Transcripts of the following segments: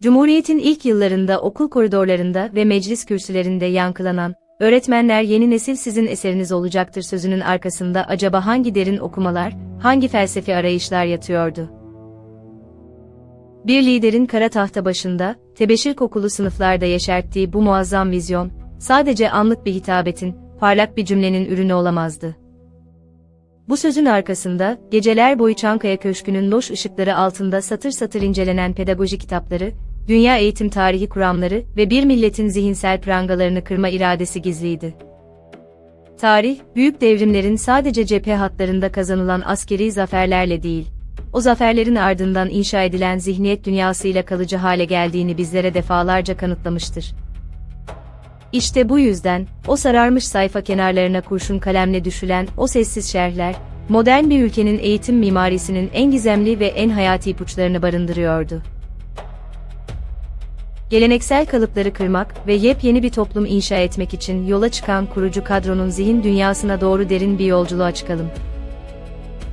Cumhuriyet'in ilk yıllarında okul koridorlarında ve meclis kürsülerinde yankılanan, "Öğretmenler yeni nesil sizin eseriniz olacaktır" sözünün arkasında acaba hangi derin okumalar, hangi felsefi arayışlar yatıyordu? Bir liderin kara tahta başında, tebeşir kokulu sınıflarda yeşerttiği bu muazzam vizyon, sadece anlık bir hitabetin, parlak bir cümlenin ürünü olamazdı. Bu sözün arkasında, geceler boyu Çankaya Köşkü'nün loş ışıkları altında satır satır incelenen pedagoji kitapları, dünya eğitim tarihi kuramları ve bir milletin zihinsel prangalarını kırma iradesi gizliydi. Tarih, büyük devrimlerin sadece cephe hatlarında kazanılan askeri zaferlerle değil, o zaferlerin ardından inşa edilen zihniyet dünyasıyla kalıcı hale geldiğini bizlere defalarca kanıtlamıştır. İşte bu yüzden, o sararmış sayfa kenarlarına kurşun kalemle düşülen o sessiz şerhler, modern bir ülkenin eğitim mimarisinin en gizemli ve en hayati ipuçlarını barındırıyordu. Geleneksel kalıpları kırmak ve yepyeni bir toplum inşa etmek için yola çıkan kurucu kadronun zihin dünyasına doğru derin bir yolculuğa çıkalım.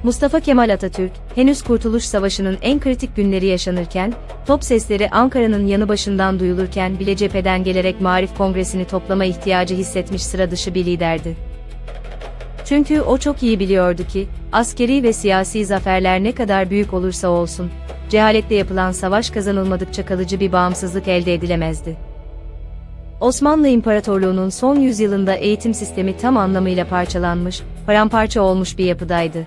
Mustafa Kemal Atatürk, henüz Kurtuluş Savaşı'nın en kritik günleri yaşanırken, top sesleri Ankara'nın yanı başından duyulurken bile cepheden gelerek Maarif Kongresi'ni toplama ihtiyacı hissetmiş sıra dışı bir liderdi. Çünkü o çok iyi biliyordu ki, askeri ve siyasi zaferler ne kadar büyük olursa olsun, cehaletle yapılan savaş kazanılmadıkça kalıcı bir bağımsızlık elde edilemezdi. Osmanlı İmparatorluğu'nun son yüzyılında eğitim sistemi tam anlamıyla parçalanmış, paramparça olmuş bir yapıdaydı.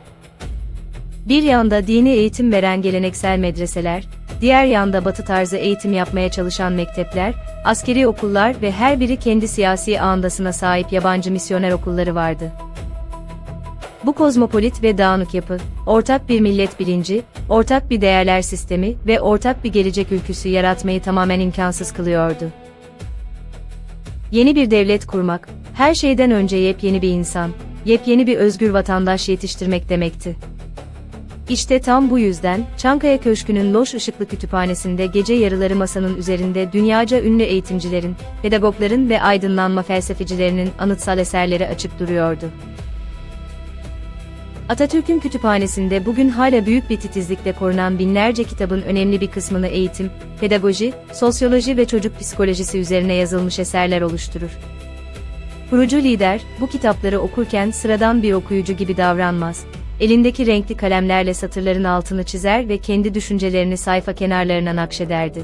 Bir yanda dini eğitim veren geleneksel medreseler, diğer yanda Batı tarzı eğitim yapmaya çalışan mektepler, askeri okullar ve her biri kendi siyasi ağındasına sahip yabancı misyoner okulları vardı. Bu kozmopolit ve dağınık yapı, ortak bir millet bilinci, ortak bir değerler sistemi ve ortak bir gelecek ülküsü yaratmayı tamamen imkansız kılıyordu. Yeni bir devlet kurmak, her şeyden önce yepyeni bir insan, yepyeni bir özgür vatandaş yetiştirmek demekti. İşte tam bu yüzden, Çankaya Köşkü'nün loş ışıklı kütüphanesinde gece yarıları masanın üzerinde dünyaca ünlü eğitimcilerin, pedagogların ve aydınlanma felsefecilerinin anıtsal eserleri açık duruyordu. Atatürk'ün kütüphanesinde bugün hala büyük bir titizlikle korunan binlerce kitabın önemli bir kısmını eğitim, pedagoji, sosyoloji ve çocuk psikolojisi üzerine yazılmış eserler oluşturur. Kurucu lider, bu kitapları okurken sıradan bir okuyucu gibi davranmaz, elindeki renkli kalemlerle satırların altını çizer ve kendi düşüncelerini sayfa kenarlarına nakşederdi.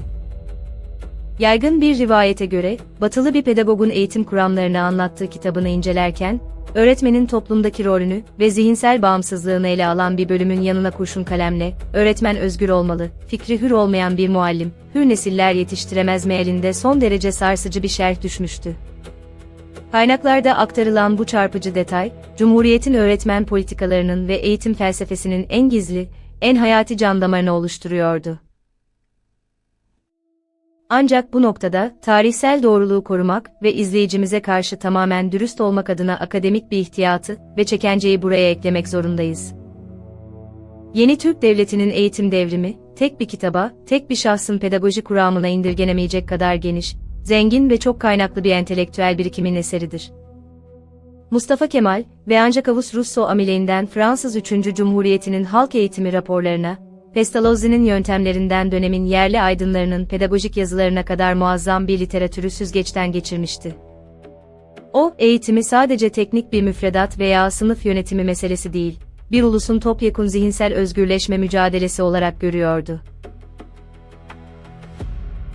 Yaygın bir rivayete göre, batılı bir pedagogun eğitim kuramlarını anlattığı kitabını incelerken, öğretmenin toplumdaki rolünü ve zihinsel bağımsızlığını ele alan bir bölümün yanına kurşun kalemle, "Öğretmen özgür olmalı, fikri hür olmayan bir muallim, hür nesiller yetiştiremez" mealinde son derece sarsıcı bir şerh düşmüştü. Kaynaklarda aktarılan bu çarpıcı detay, Cumhuriyet'in öğretmen politikalarının ve eğitim felsefesinin en gizli, en hayati can damarını oluşturuyordu. Ancak bu noktada, tarihsel doğruluğu korumak ve izleyicimize karşı tamamen dürüst olmak adına akademik bir ihtiyatı ve çekenceyi buraya eklemek zorundayız. Yeni Türk Devleti'nin eğitim devrimi, tek bir kitaba, tek bir şahsın pedagojik kuramına indirgenemeyecek kadar geniş, zengin ve çok kaynaklı bir entelektüel birikimin eseridir. Mustafa Kemal ve Jean-Jacques Rousseau amilerinden Fransız 3. Cumhuriyeti'nin halk eğitimi raporlarına, Pestalozzi'nin yöntemlerinden dönemin yerli aydınlarının pedagojik yazılarına kadar muazzam bir literatürü süzgeçten geçirmişti. O, eğitimi sadece teknik bir müfredat veya sınıf yönetimi meselesi değil, bir ulusun topyekun zihinsel özgürleşme mücadelesi olarak görüyordu.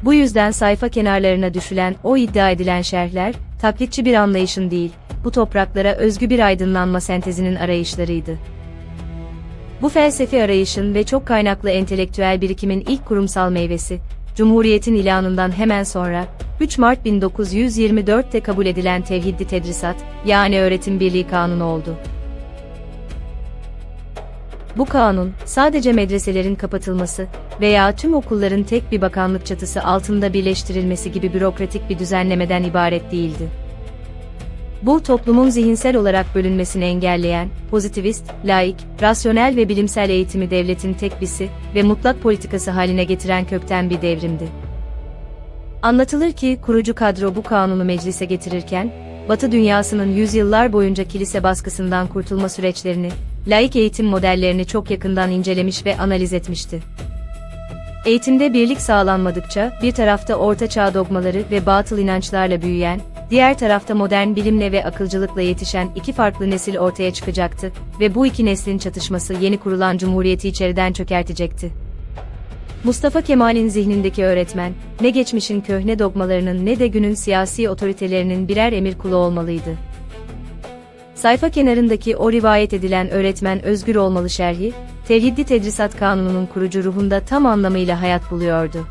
Bu yüzden sayfa kenarlarına düşülen o iddia edilen şerhler, taklitçi bir anlayışın değil, bu topraklara özgü bir aydınlanma sentezinin arayışlarıydı. Bu felsefi arayışın ve çok kaynaklı entelektüel birikimin ilk kurumsal meyvesi, Cumhuriyet'in ilanından hemen sonra, 3 Mart 1924'te kabul edilen Tevhid-i Tedrisat, yani Öğretim Birliği Kanunu oldu. Bu kanun, sadece medreselerin kapatılması veya tüm okulların tek bir bakanlık çatısı altında birleştirilmesi gibi bürokratik bir düzenlemeden ibaret değildi. Bu, toplumun zihinsel olarak bölünmesini engelleyen, pozitivist, laik, rasyonel ve bilimsel eğitimi devletin tekbisi ve mutlak politikası haline getiren kökten bir devrimdi. Anlatılır ki, kurucu kadro bu kanunu meclise getirirken, Batı dünyasının yüzyıllar boyunca kilise baskısından kurtulma süreçlerini, laik eğitim modellerini çok yakından incelemiş ve analiz etmişti. Eğitimde birlik sağlanmadıkça, bir tarafta orta çağ dogmaları ve batıl inançlarla büyüyen, diğer tarafta modern bilimle ve akılcılıkla yetişen iki farklı nesil ortaya çıkacaktı ve bu iki neslin çatışması yeni kurulan cumhuriyeti içeriden çökertecekti. Mustafa Kemal'in zihnindeki öğretmen, ne geçmişin köhne dogmalarının ne de günün siyasi otoritelerinin birer emir kulu olmalıydı. Sayfa kenarındaki o rivayet edilen öğretmen özgür olmalı şerhi, Tevhidli Tedrisat Kanunu'nun kurucu ruhunda tam anlamıyla hayat buluyordu.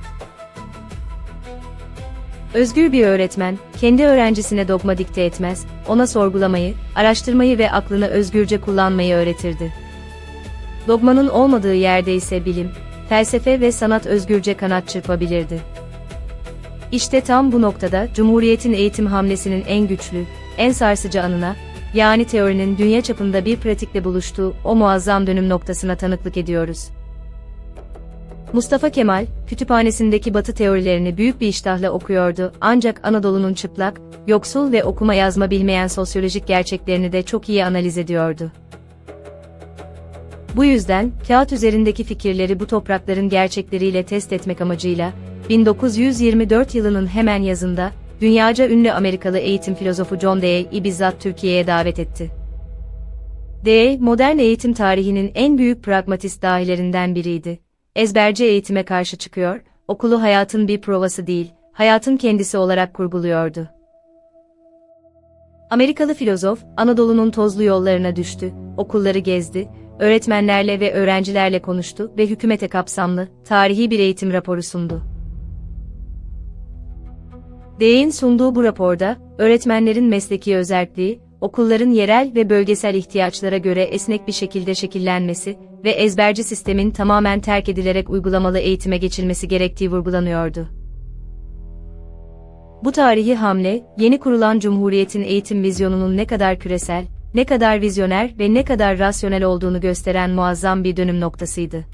Özgür bir öğretmen, kendi öğrencisine dogma dikte etmez, ona sorgulamayı, araştırmayı ve aklını özgürce kullanmayı öğretirdi. Dogmanın olmadığı yerde ise bilim, felsefe ve sanat özgürce kanat çırpabilirdi. İşte tam bu noktada Cumhuriyet'in eğitim hamlesinin en güçlü, en sarsıcı anına, yani teorinin dünya çapında bir pratikle buluştuğu o muazzam dönüm noktasına tanıklık ediyoruz. Mustafa Kemal, kütüphanesindeki Batı teorilerini büyük bir iştahla okuyordu, ancak Anadolu'nun çıplak, yoksul ve okuma yazma bilmeyen sosyolojik gerçeklerini de çok iyi analiz ediyordu. Bu yüzden, kağıt üzerindeki fikirleri bu toprakların gerçekleriyle test etmek amacıyla, 1924 yılının hemen yazında, dünyaca ünlü Amerikalı eğitim filozofu John Dewey'i bizzat Türkiye'ye davet etti. Dewey, modern eğitim tarihinin en büyük pragmatist dahilerinden biriydi. Ezberci eğitime karşı çıkıyor, okulu hayatın bir provası değil, hayatın kendisi olarak kurguluyordu. Amerikalı filozof, Anadolu'nun tozlu yollarına düştü, okulları gezdi, öğretmenlerle ve öğrencilerle konuştu ve hükümete kapsamlı, tarihi bir eğitim raporu sundu. Dewey'in sunduğu bu raporda, öğretmenlerin mesleki özerkliği, okulların yerel ve bölgesel ihtiyaçlara göre esnek bir şekilde şekillenmesi ve ezberci sistemin tamamen terk edilerek uygulamalı eğitime geçilmesi gerektiği vurgulanıyordu. Bu tarihi hamle, yeni kurulan Cumhuriyet'in eğitim vizyonunun ne kadar küresel, ne kadar vizyoner ve ne kadar rasyonel olduğunu gösteren muazzam bir dönüm noktasıydı.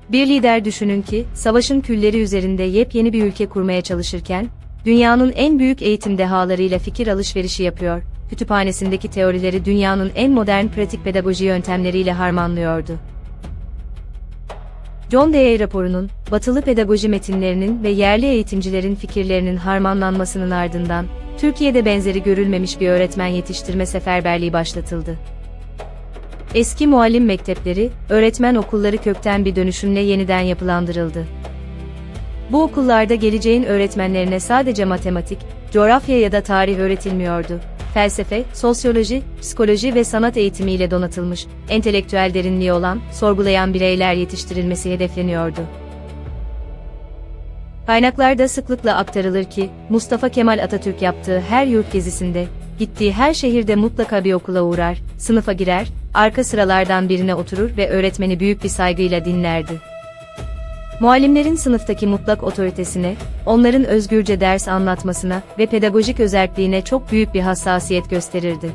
Bir lider düşünün ki, savaşın külleri üzerinde yepyeni bir ülke kurmaya çalışırken, dünyanın en büyük eğitim dehalarıyla fikir alışverişi yapıyor, kütüphanesindeki teorileri dünyanın en modern pratik pedagoji yöntemleriyle harmanlıyordu. John Dewey raporunun, batılı pedagoji metinlerinin ve yerli eğitimcilerin fikirlerinin harmanlanmasının ardından, Türkiye'de benzeri görülmemiş bir öğretmen yetiştirme seferberliği başlatıldı. Eski muallim mektepleri, öğretmen okulları kökten bir dönüşümle yeniden yapılandırıldı. Bu okullarda geleceğin öğretmenlerine sadece matematik, coğrafya ya da tarih öğretilmiyordu. Felsefe, sosyoloji, psikoloji ve sanat eğitimiyle donatılmış, entelektüel derinliği olan, sorgulayan bireyler yetiştirilmesi hedefleniyordu. Kaynaklarda sıklıkla aktarılır ki, Mustafa Kemal Atatürk yaptığı her yurt gezisinde, gittiği her şehirde mutlaka bir okula uğrar, sınıfa girer, arka sıralardan birine oturur ve öğretmeni büyük bir saygıyla dinlerdi. Muallimlerin sınıftaki mutlak otoritesine, onların özgürce ders anlatmasına ve pedagojik özerkliğine çok büyük bir hassasiyet gösterirdi.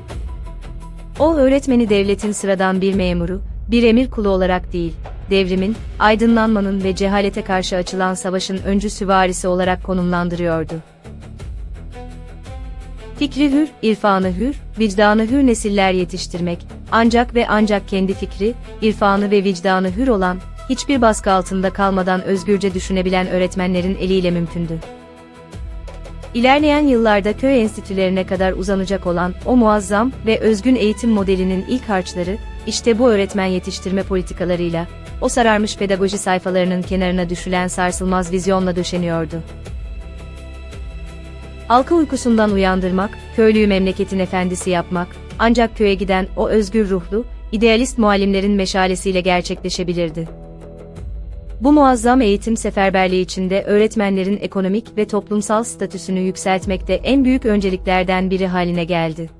O öğretmeni devletin sıradan bir memuru, bir emir kulu olarak değil, devrimin, aydınlanmanın ve cehalete karşı açılan savaşın öncü süvarisi olarak konumlandırıyordu. Fikri hür, irfanı hür, vicdanı hür nesiller yetiştirmek, ancak ve ancak kendi fikri, irfanı ve vicdanı hür olan, hiçbir baskı altında kalmadan özgürce düşünebilen öğretmenlerin eliyle mümkündü. İlerleyen yıllarda köy enstitülerine kadar uzanacak olan o muazzam ve özgün eğitim modelinin ilk harçları, işte bu öğretmen yetiştirme politikalarıyla, o sararmış pedagoji sayfalarının kenarına düşülen sarsılmaz vizyonla döşeniyordu. Halkı uykusundan uyandırmak, köylüyü memleketin efendisi yapmak, ancak köye giden o özgür ruhlu, idealist muallimlerin meşalesiyle gerçekleşebilirdi. Bu muazzam eğitim seferberliği içinde öğretmenlerin ekonomik ve toplumsal statüsünü yükseltmekte en büyük önceliklerden biri haline geldi.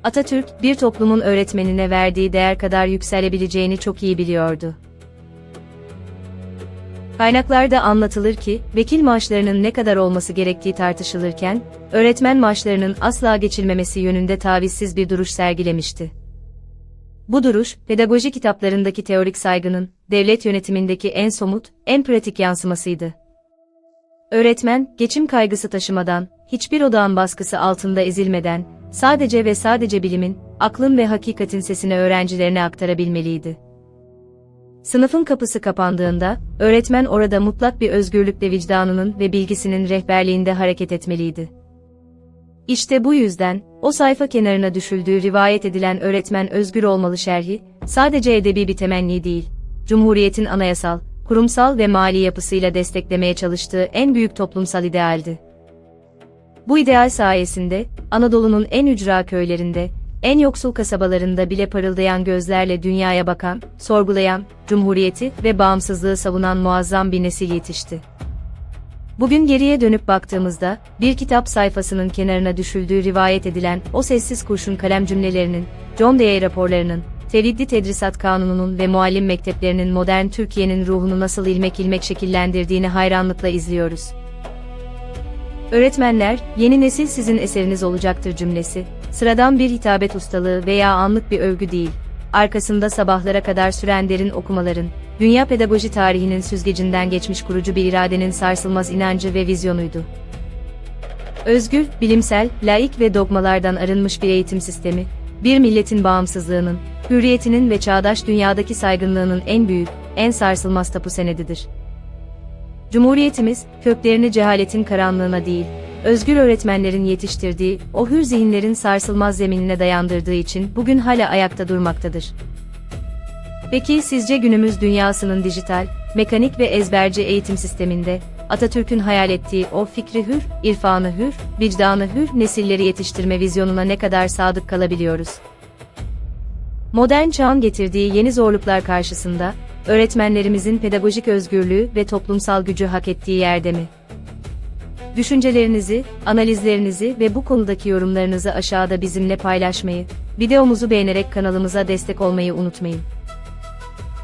Atatürk, bir toplumun öğretmenine verdiği değer kadar yükselebileceğini çok iyi biliyordu. Kaynaklarda anlatılır ki, vekil maaşlarının ne kadar olması gerektiği tartışılırken, öğretmen maaşlarının asla geçilmemesi yönünde tavizsiz bir duruş sergilemişti. Bu duruş, pedagoji kitaplarındaki teorik saygının, devlet yönetimindeki en somut, en pratik yansımasıydı. Öğretmen, geçim kaygısı taşımadan, hiçbir odağın baskısı altında ezilmeden, sadece ve sadece bilimin, aklın ve hakikatin sesini öğrencilerine aktarabilmeliydi. Sınıfın kapısı kapandığında, öğretmen orada mutlak bir özgürlükle vicdanının ve bilgisinin rehberliğinde hareket etmeliydi. İşte bu yüzden, o sayfa kenarına düşüldüğü rivayet edilen öğretmen özgür olmalı şerhi, sadece edebi bir temenni değil, Cumhuriyet'in anayasal, kurumsal ve mali yapısıyla desteklemeye çalıştığı en büyük toplumsal idealdi. Bu ideal sayesinde, Anadolu'nun en ücra köylerinde, en yoksul kasabalarında bile parıldayan gözlerle dünyaya bakan, sorgulayan, Cumhuriyeti ve bağımsızlığı savunan muazzam bir nesil yetişti. Bugün geriye dönüp baktığımızda, bir kitap sayfasının kenarına düşüldüğü rivayet edilen o sessiz kurşun kalem cümlelerinin, John Dewey raporlarının, Tevhidli Tedrisat Kanunu'nun ve muallim mekteplerinin modern Türkiye'nin ruhunu nasıl ilmek ilmek şekillendirdiğini hayranlıkla izliyoruz. Öğretmenler, yeni nesil sizin eseriniz olacaktır cümlesi, sıradan bir hitabet ustalığı veya anlık bir övgü değil, arkasında sabahlara kadar süren derin okumaların, dünya pedagoji tarihinin süzgecinden geçmiş kurucu bir iradenin sarsılmaz inancı ve vizyonuydu. Özgür, bilimsel, laik ve dogmalardan arınmış bir eğitim sistemi, bir milletin bağımsızlığının, hürriyetinin ve çağdaş dünyadaki saygınlığının en büyük, en sarsılmaz tapu senedidir. Cumhuriyetimiz, köklerini cehaletin karanlığına değil, özgür öğretmenlerin yetiştirdiği, o hür zihinlerin sarsılmaz zeminine dayandırdığı için bugün hala ayakta durmaktadır. Peki sizce günümüz dünyasının dijital, mekanik ve ezberci eğitim sisteminde, Atatürk'ün hayal ettiği o fikri hür, irfanı hür, vicdanı hür nesilleri yetiştirme vizyonuna ne kadar sadık kalabiliyoruz? Modern çağın getirdiği yeni zorluklar karşısında, öğretmenlerimizin pedagojik özgürlüğü ve toplumsal gücü hak ettiği yerde mi? Düşüncelerinizi, analizlerinizi ve bu konudaki yorumlarınızı aşağıda bizimle paylaşmayı, videomuzu beğenerek kanalımıza destek olmayı unutmayın.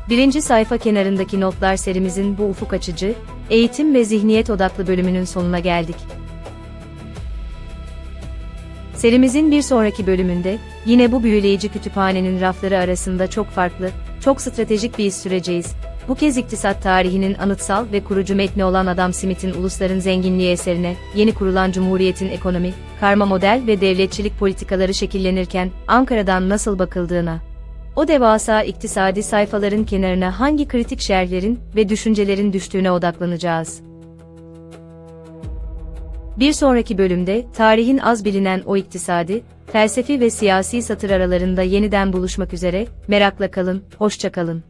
Birinci sayfa kenarındaki notlar serimizin bu ufuk açıcı, eğitim ve zihniyet odaklı bölümünün sonuna geldik. Serimizin bir sonraki bölümünde, yine bu büyüleyici kütüphanenin rafları arasında çok farklı, çok stratejik bir iz süreceğiz. Bu kez iktisat tarihinin anıtsal ve kurucu metni olan Adam Smith'in Ulusların Zenginliği eserine, yeni kurulan Cumhuriyet'in ekonomi, karma model ve devletçilik politikaları şekillenirken, Ankara'dan nasıl bakıldığına, o devasa iktisadi sayfaların kenarına hangi kritik şerhlerin ve düşüncelerin düştüğüne odaklanacağız. Bir sonraki bölümde, tarihin az bilinen o iktisadi, felsefi ve siyasi satır aralarında yeniden buluşmak üzere, merakla kalın, hoşça kalın.